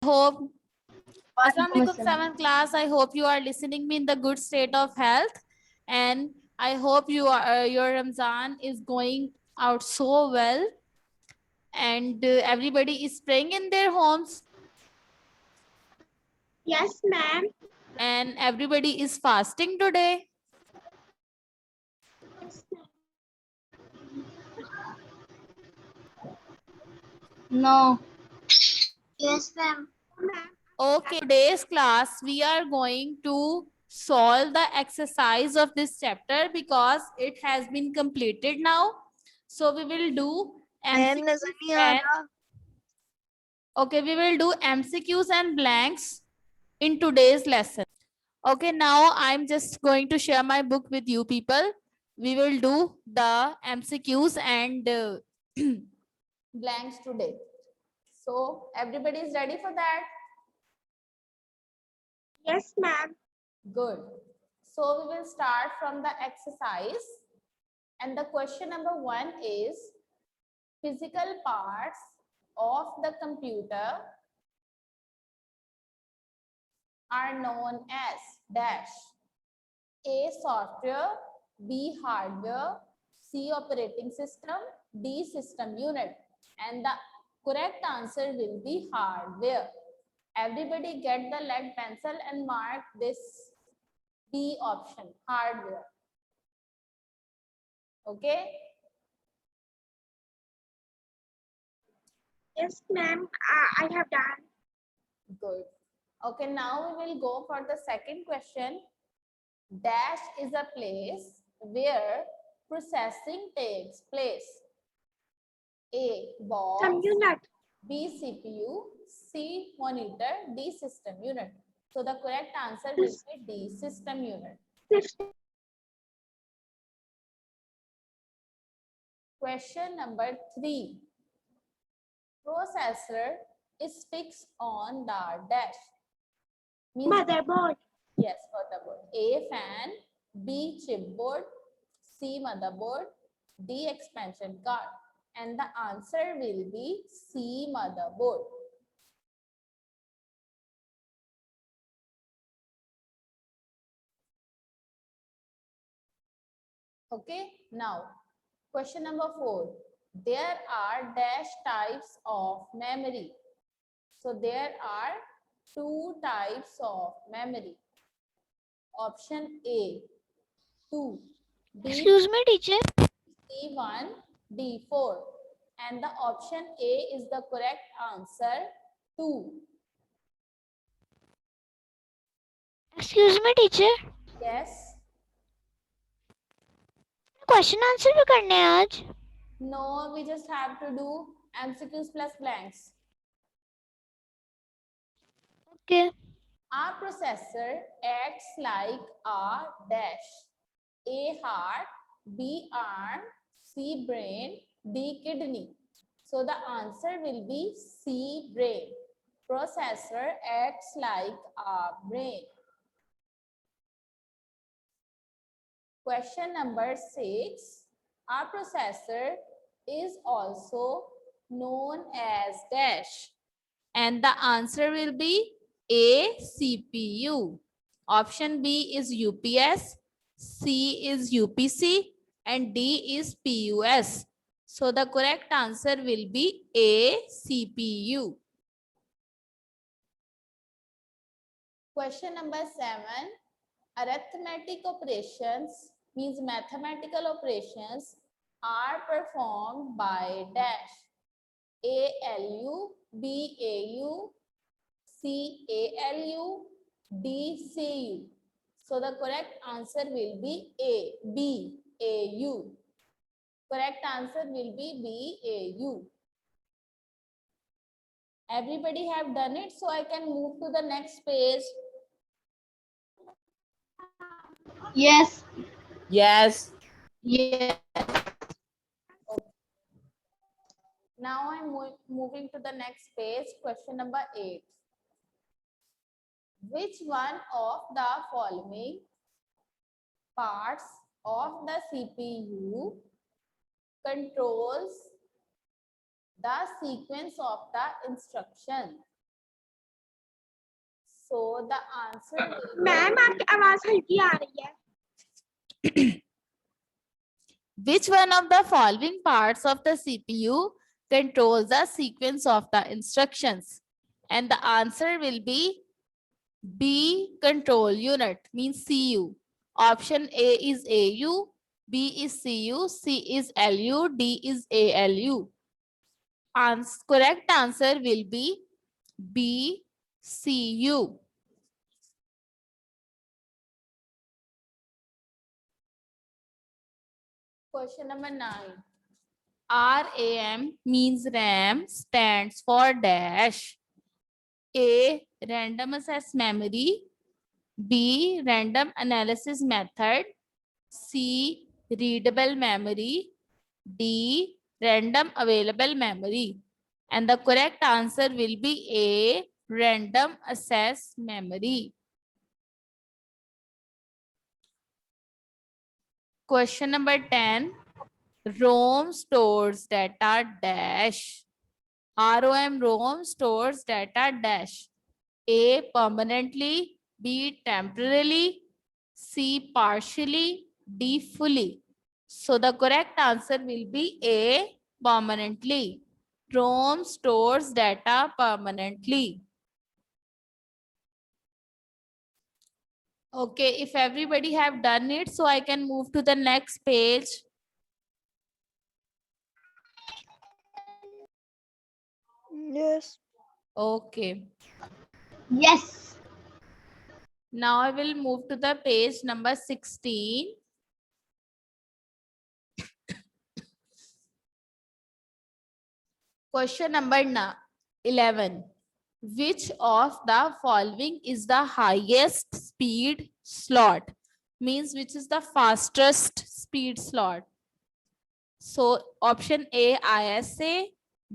hope Assalamualaikum 7th class. I hope you are listening me in the good state of health, and I hope you are your Ramzan is going out so well, and everybody is praying in their homes, Yes, ma'am. and everybody is fasting today. No. Yes, ma'am. Okay, today's class we are going to solve the exercise of this chapter because it has been completed now. So we will do MCQs and okay, we will do MCQs and blanks in today's lesson. Okay, now I'm just going to share my book with you people. We will do the MCQs and blanks today. So everybody is ready for that? Yes, ma'am. Good. So we will start from the exercise. And the question number 1 is physical parts of the computer are known as dash. A software, B hardware, C operating system, D system unit. And the correct answer will be hardware. Everybody get the lead pencil and mark this B option, hardware. Okay. Yes, ma'am. I have done. Good. Okay, now we will go for the second question. Dash is a place where processing takes place. A box, Some unit. B CPU, C monitor, D system unit. So the correct answer will be D system unit. Question number 3. Processor is fixed on the dash. Means Motherboard. yes, motherboard. A fan, B chipboard, C motherboard, D expansion card. And the answer will be C motherboard. Okay, now question number 4. There are dash types of memory. So there are 2 types of memory. Option A, 2. Excuse me, teacher. D1, D4. And the option A is the correct answer, 2. Excuse me, teacher. Yes. Question answer भी करने हैं आज. No, we just have to do MCQs plus blanks. Okay. Our processor acts like a dash. A heart, B arm, C brain, D kidney. So the answer will be C brain. Processor acts like a brain. Question number 6. Our processor is also known as dash. And the answer will be A, CPU. Option B is UPS, C is UPC, and D is PUS. So the correct answer will be A, CPU. Question number 7. Arithmetic operations means mathematical operations are performed by dash. ALU, BAU, CALU, DCU. So the correct answer will be BAU. Correct answer will be BAU. Everybody have done it, so I can move to the next page. Yes. Yes. Yes. Now I'm moving to the next page, question number 8. Which one of the following parts of the CPU controls the sequence of the instruction? So the answer will ma'am आपकी आवाज हल्की आ रही है. be which one of the following parts of the CPU controls the sequence of the instructions? And the answer will be B, control unit, means CU. Option A is AU, B is CU, C is LU, D is ALU. Correct answer will be B, CU. Question number 9. RAM means RAM stands for dash. A, random access memory. B, random analysis method. C, readable memory. D, random available memory. And the correct answer will be A, random access memory. Question number 10. ROM stores data dash. ROM stores data dash. A, permanently. B, temporarily. C, partially. D, fully. So the correct answer will be A, permanently. ROM stores data permanently. Okay, if everybody have done it, so I can move to the next page. Yes. Okay. Yes. Now I will move to the page number 16. Question number 11. Which of the following is the highest speed slot? Means which is the fastest speed slot? So option A, ISA,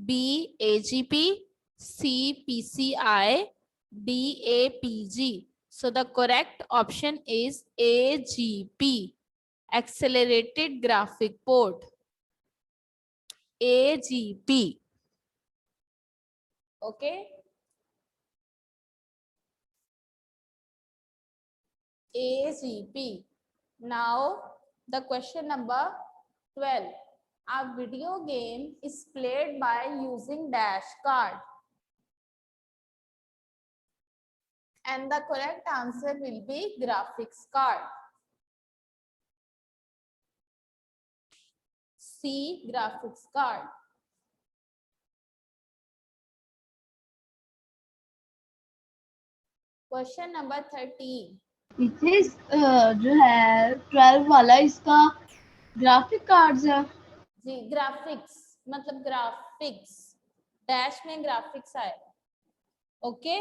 B, AGP, C, PCI, D, APG. So the correct option is AGP, accelerated graphic port. AGP. Okay. AGP. Now the question number 12. A video game is played by using dash card. And the correct answer will be graphics card. C, graphics card. Question number 13. इसे जो है 12 वाला इसका graphic cards है. जी, graphics मतलब graphics dash में graphics आए. Okay.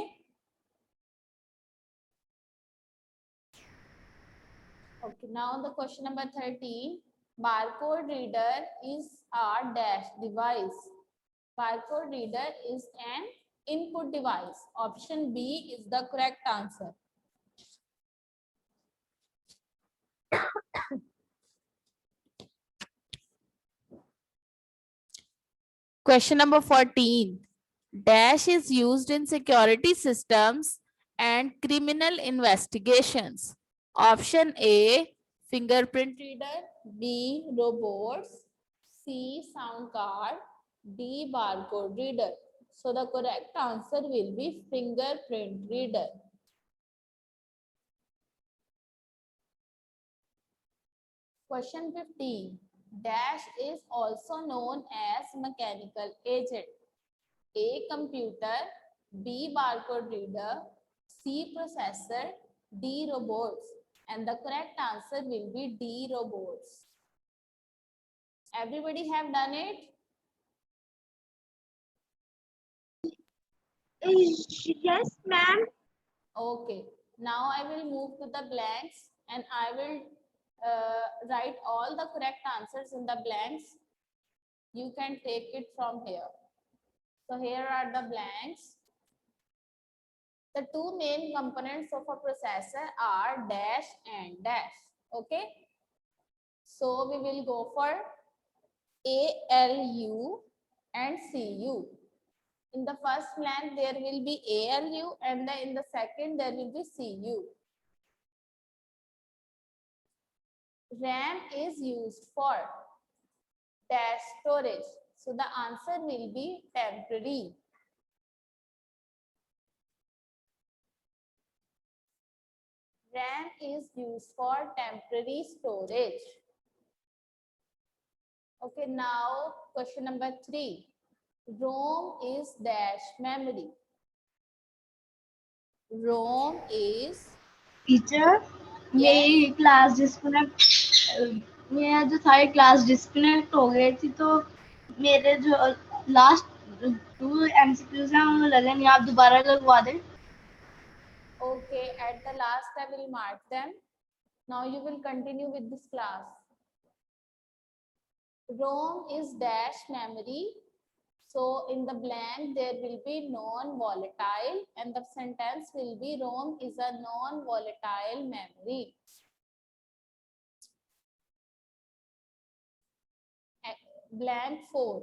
Okay, now the question number 13. Barcode reader is a dash device. Barcode reader is an input device. Option B is the correct answer. Question number 14. Dash is used in security systems and criminal investigations. Option A, fingerprint reader. B, robots. C, sound card. D, barcode reader. So the correct answer will be fingerprint reader. Question 15. Dash is also known as mechanical agent. A, computer. B, barcode reader. C, processor. D, robots. And the correct answer will be D, robots. Everybody have done it? Yes, ma'am. Okay. Now I will move to the blanks and I will write all the correct answers in the blanks. You can take it from here. So here are the blanks. The two main components of a processor are dash and dash. Okay. So we will go for ALU and CU. In the first blank, there will be ALU, and then in the second, there will be CU. RAM is used for dash storage. So the answer will be temporary. RAM is used for temporary storage. Okay, now question number 3. ROM is dash memory. ROM is teacher मेरी class disconnect मेरा जो था class disconnect हो गई थी, तो मेरे जो लास्ट 2 एमसीक्यूज हैं वो लगे नहीं, आप दोबारा लगवा दें। okay. At the last, I will mark them. Now you will continue with this class. ROM is dash memory. So in the blank, there will be non-volatile, and the sentence will be ROM is a non-volatile memory. Blank 4.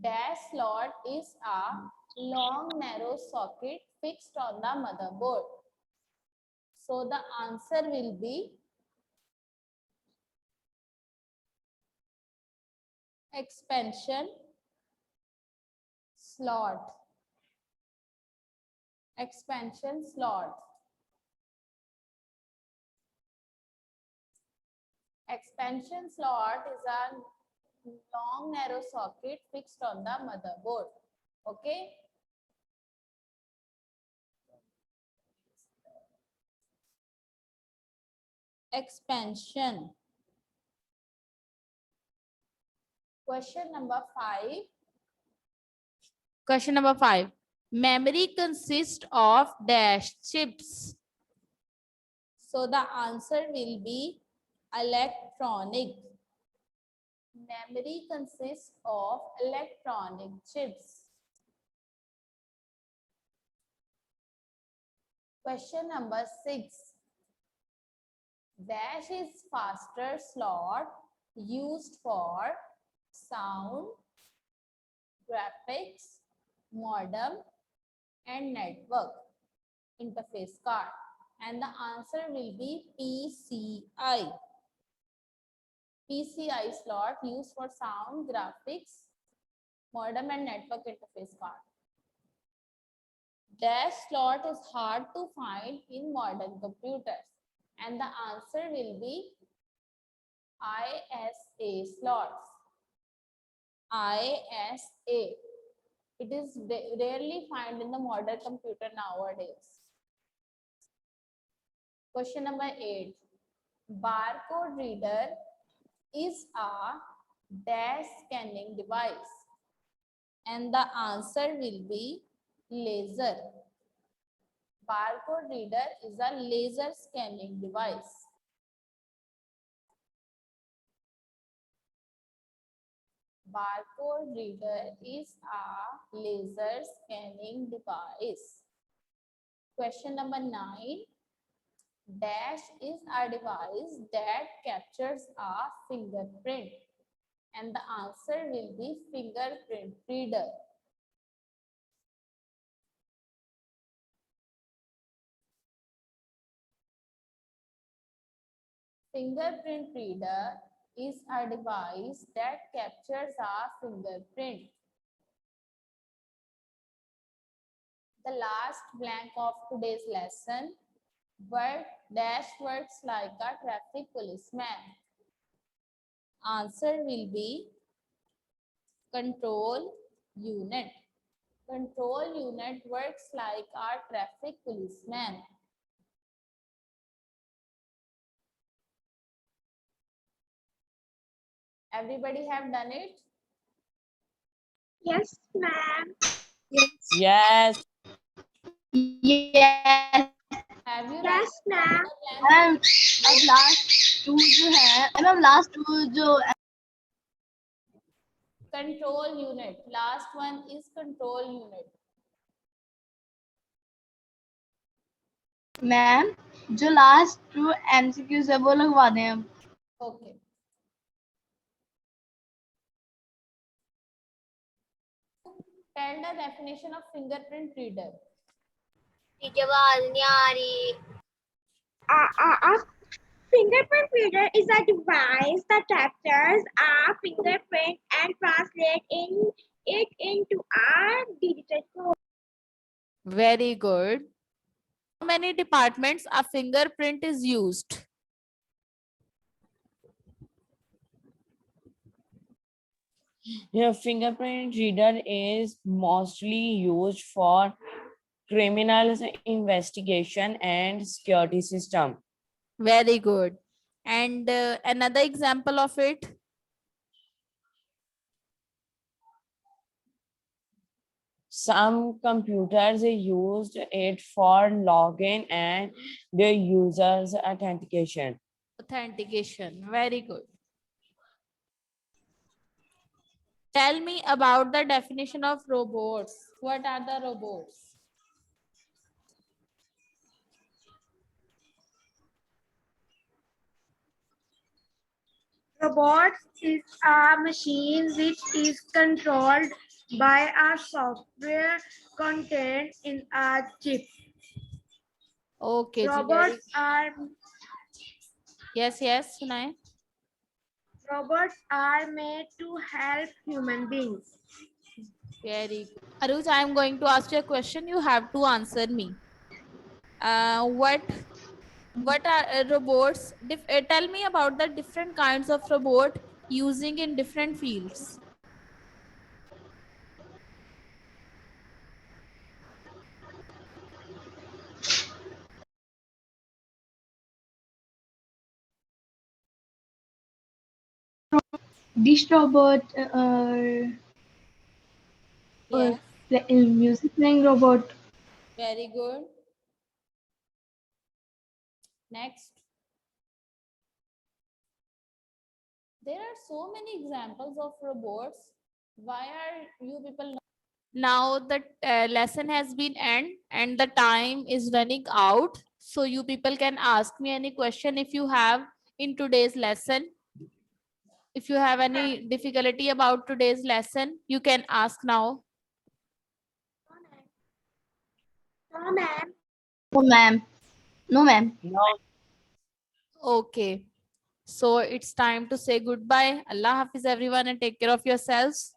Dash slot is a long narrow socket fixed on the motherboard. So the answer will be expansion slot. Expansion slot. Expansion slot is a long narrow socket fixed on the motherboard. Okay. Expansion. Question number 5. Question number 5. Memory consists of dash chips. So the answer will be electronic. Memory consists of electronic chips. Question number 6. Dash is faster slot used for sound, graphics, modem, and network interface card. And the answer will be PCI. PCI slot used for sound, graphics, modem, and network interface card. Dash slot is hard to find in modern computers, and the answer will be ISA slots. ISA. It is rarely found in the modern computer nowadays. Question number 8. Barcode reader is a dash scanning device, and the answer will be laser. Barcode reader is a laser scanning device. Barcode reader is a laser scanning device. Question number 9. Dash is a device that captures a fingerprint, and the answer will be fingerprint reader. Fingerprint reader is a device that captures a fingerprint. The last blank of today's lesson. Dash works like a traffic policeman. Answer will be control unit. Control unit works like a traffic policeman. Everybody have done it? Yes, ma'am. Yes. Yes Have you Yes, ma'am. Ma'am, अब last 2 जो है ma'am, last 2 जो control unit. Last one is control unit. Ma'am, जो last 2 MCQs है वो लगवा दें हम। Okay. Tell the definition of fingerprint reader. A fingerprint reader is a device that captures a fingerprint and translates it into a digital code. Very good. How many departments a fingerprint is used? Your fingerprint reader is mostly used for criminals investigation and security system. Very good. And another example of it? Some computers used it for login and their users authentication. Authentication. Very good. Tell me about the definition of robots. What are the robots? Robots is a machine which is controlled by a software contained in a chip. Okay. ji, very- Robots are Yes, yes, Sunay. robots are made to help human beings. Very good. Aruj, I am going to ask you a question. You have to answer me. What are robots? Tell me about the different kinds of robot using in different fields. Dish robot, Yes. music playing robot. Very good. Next. There are so many examples of robots. Why are you people not? Now the lesson has been end and the time is running out. So you people can ask me any question if you have in today's lesson. If you have any difficulty about today's lesson, you can ask now. No, ma'am. No, ma'am. No, ma'am. No, Okay. So it's time to say goodbye. Allah Hafiz everyone and take care of yourselves.